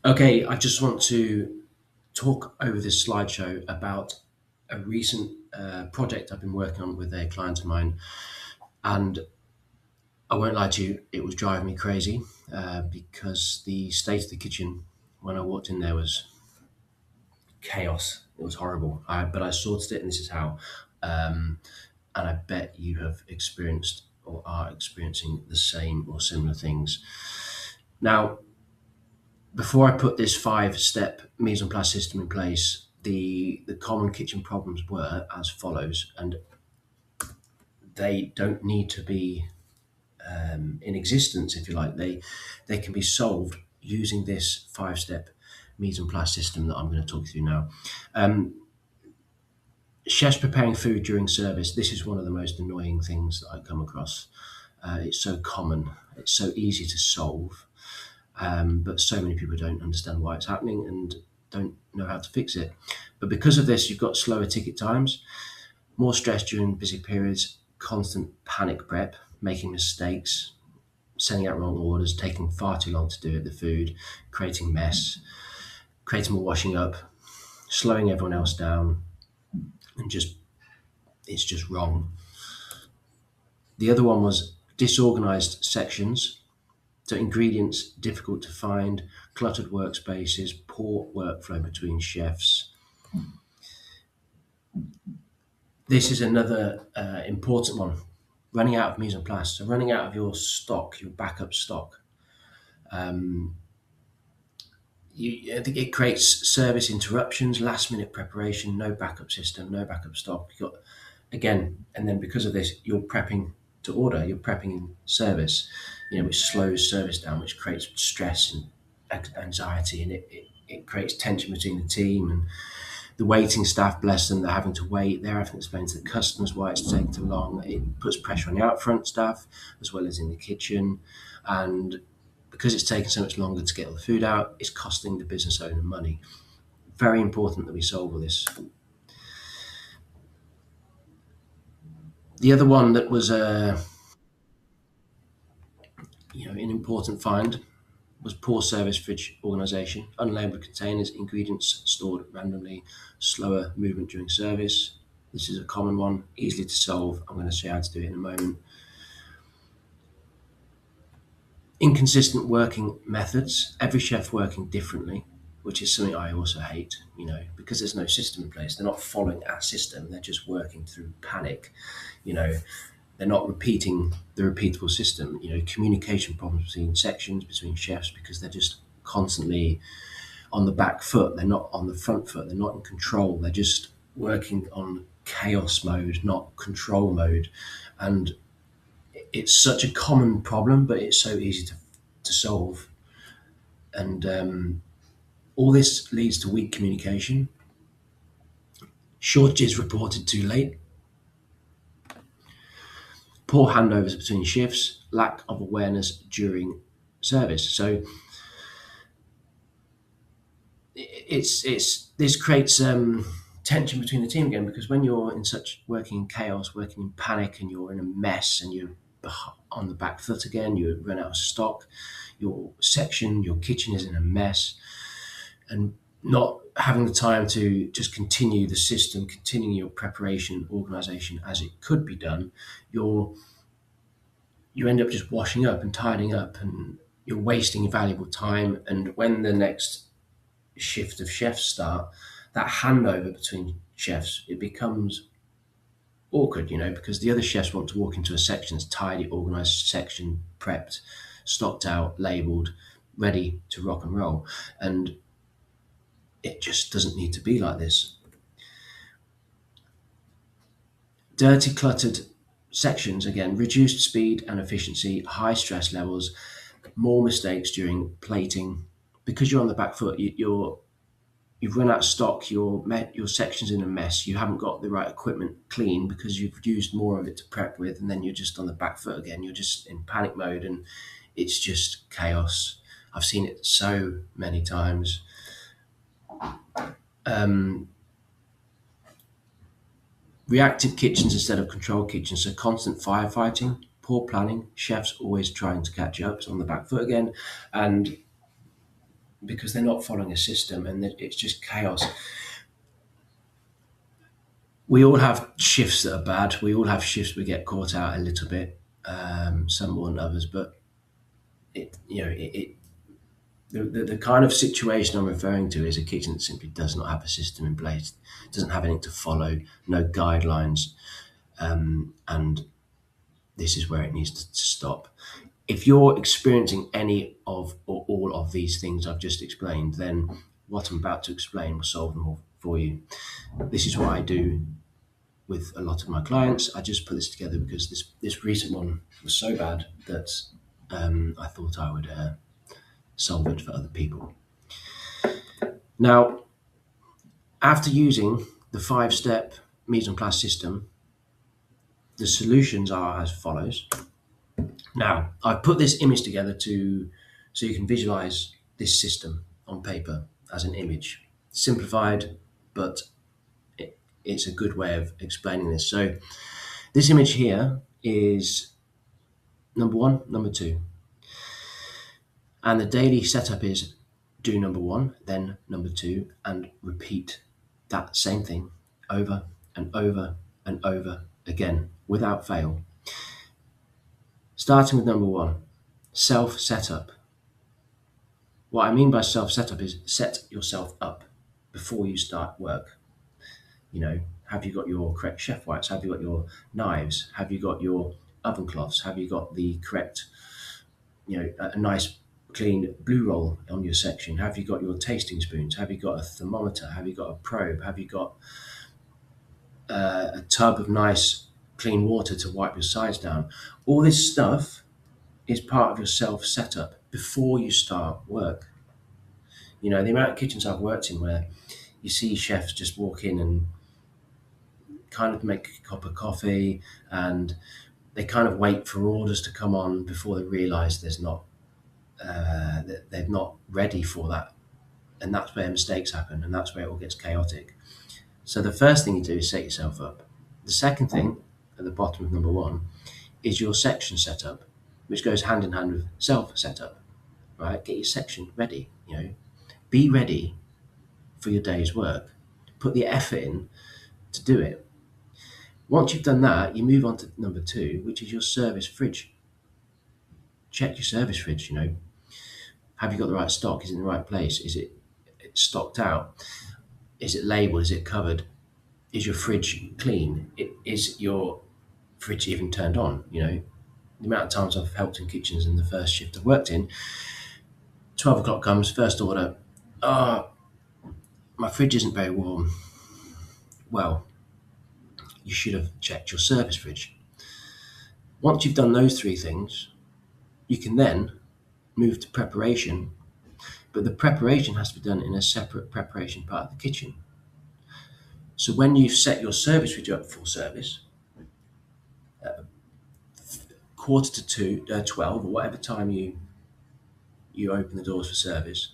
Okay, I just want to talk over this slideshow about a recent project I've been working on with a client of mine. And I won't lie to you, it was driving me crazy because the state of the kitchen when I walked in there was chaos. It was horrible. But I sorted it, and this is how. Um, and I bet you have experienced or are experiencing the same or similar things. Now, before I put this five-step mise en place system in place, the common kitchen problems were as follows, and they don't need to be in existence, if you like. They can be solved using this five-step mise en place system that I'm going to talk through now. Um, Chefs preparing food during service. This is one of the most annoying things that I come across. It's so common. It's so easy to solve. But so many people don't understand why it's happening and don't know how to fix it. But because of this, you've got slower ticket times, more stress during busy periods, constant panic prep, making mistakes, sending out wrong orders, taking far too long to do it, the food, creating mess, creating more washing up, slowing everyone else down, and just it's just wrong. The other one was disorganized sections. So ingredients difficult to find, cluttered workspaces, poor workflow between chefs. This is another important one. Running out of mise en place, so running out of your stock, your backup stock. I think it creates service interruptions, last minute preparation, no backup system, no backup stock. You got again, and then because of this, you're prepping to order, you're prepping in service, which slows service down, which creates stress and anxiety, and it creates tension between the team and the waiting staff. Bless them, they're having to wait, they're having to explain to the customers why it's taking too long. It puts pressure on the out front staff as well as in the kitchen, and because it's taking so much longer to get all the food out, it's costing the business owner money. Very important that we solve all this. The other one that was an important find was poor service fridge organisation, unlabelled containers, ingredients stored randomly, slower movement during service. This is a common one, easily to solve. I'm going to show you how to do it in a moment. Inconsistent working methods, every chef working differently, which is something I also hate, because there's no system in place. They're not following our system, they're just working through panic. You know, they're not repeating the repeatable system. Communication problems between sections, between chefs, because they're just constantly on the back foot. They're not on the front foot. They're not in control. They're just working on chaos mode, not control mode. And it's such a common problem, but it's so easy to solve. And all this leads to weak communication, shortages reported too late, poor handovers between shifts, lack of awareness during service. So it's this creates tension between the team again, because when you're in such working in chaos, working in panic, and you're in a mess, and you're on the back foot again, you run out of stock, your section, your kitchen is in a mess, and not having the time to just continue the system, continuing your preparation, organisation as it could be done, you end up just washing up and tidying up, and you're wasting valuable time. And when the next shift of chefs start, that handover between chefs, it becomes awkward, because the other chefs want to walk into a section that's tidy, organised section, prepped, stocked out, labelled, ready to rock and roll. And it just doesn't need to be like this. Dirty, cluttered sections, again, reduced speed and efficiency, high stress levels, more mistakes during plating. Because you're on the back foot, you've run out of stock, your section's in a mess, you haven't got the right equipment clean because you've used more of it to prep with, and then you're just on the back foot again, you're just in panic mode, and it's just chaos. I've seen it so many times. Reactive kitchens instead of control kitchens, so constant firefighting, poor planning, chefs always trying to catch up, so on the back foot again, and because they're not following a system and it's just chaos. We all have shifts that are bad. We all have shifts we get caught out a little bit, some more than others. But the kind of situation I'm referring to is a kitchen that simply does not have a system in place, doesn't have anything to follow, no guidelines, and this is where it needs to stop. If you're experiencing any of or all of these things I've just explained, then what I'm about to explain will solve them all for you. This is what I do with a lot of my clients. I just put this together because this recent one was so bad that I thought I would solve it for other people. Now, after using the 5-step mise en place system, the solutions are as follows. Now, I've put this image together so you can visualize this system on paper as an image. Simplified, but it's a good way of explaining this. So this image here is number 1, number 2. And the daily setup is do number 1, then number 2, and repeat that same thing over and over and over again without fail. Starting with number 1, self setup. What I mean by self setup is set yourself up before you start work. Have you got your correct chef whites? Have you got your knives? Have you got your oven cloths? Have you got the correct, a nice clean blue roll on your section? Have you got your tasting spoons? Have you got a thermometer? Have you got a probe? Have you got a tub of nice clean water to wipe your sides down? All this stuff is part of your self setup before you start work. The amount of kitchens I've worked in where you see chefs just walk in and kind of make a cup of coffee and they kind of wait for orders to come on before they realise they're not ready for that, and that's where mistakes happen and that's where it all gets chaotic. So the first thing you do is set yourself up. The second thing at the bottom of number 1 is your section setup, which goes hand in hand with self setup. Right? Get your section ready. Be ready for your day's work. Put the effort in to do it. Once you've done that, you move on to number 2, which is your service fridge. Check your service fridge. Have you got the right stock? Is it in the right place? Is it stocked out? Is it labeled? Is it covered? Is your fridge clean? Is your fridge even turned on? The amount of times I've helped in kitchens in the first shift I've worked in, 12 o'clock comes, first order, my fridge isn't very warm. Well, you should have checked your service fridge. Once you've done those 3 things, you can then move to preparation, but the preparation has to be done in a separate preparation part of the kitchen. So when you've set your service fridge up for service, 12 or whatever time you open the doors for service,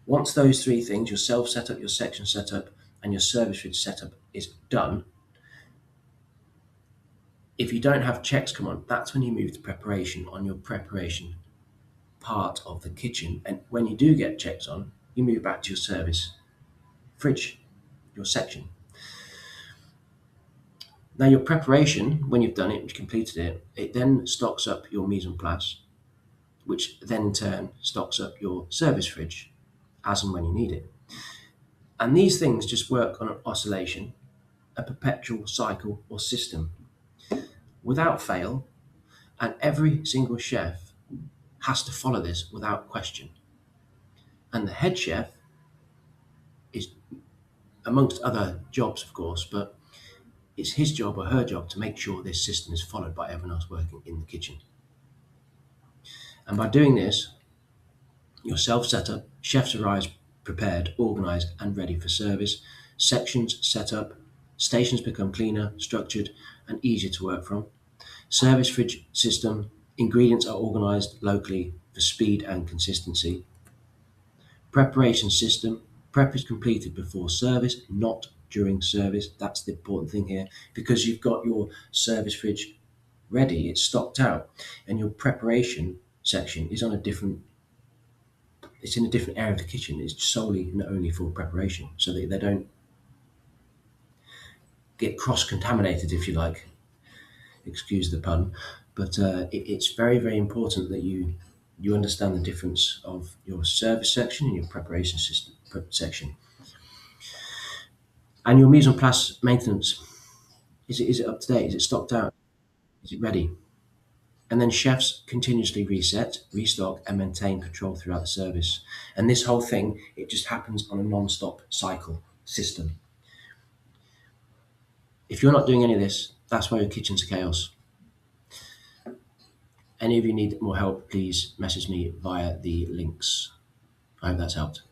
once those 3 things, your self setup, your section setup, and your service fridge setup is done, if you don't have checks come on, that's when you move to preparation on your preparation part of the kitchen. And when you do get checks on, you move back to your service fridge, your section. Now your preparation, when you've done it, you've completed it, it then stocks up your mise en place, which then in turn stocks up your service fridge as and when you need it. And these things just work on an oscillation, a perpetual cycle or system, without fail, and every single chef has to follow this without question. And the head chef is, amongst other jobs of course, but it's his job or her job to make sure this system is followed by everyone else working in the kitchen. And by doing this, your self-setup, chefs arrive prepared, organised and ready for service, sections set up, stations become cleaner, structured and easier to work from. Service fridge system, ingredients are organised locally for speed and consistency. Preparation system, prep is completed before service, not during service. That's the important thing here, because you've got your service fridge ready, it's stocked out, and your preparation section is on a different it's in a different area of the kitchen. It's solely and only for preparation, so that they don't get cross contaminated, if you like. Excuse the pun, but it's very, very important that you understand the difference of your service section and your preparation system section, and your mise en place maintenance. Is it up to date? Is it stocked out? Is it ready? And then chefs continuously reset, restock, and maintain control throughout the service. And this whole thing, it just happens on a non-stop cycle system. If you're not doing any of this, that's why your kitchen's a chaos. Any of you need more help, please message me via the links. I hope that's helped.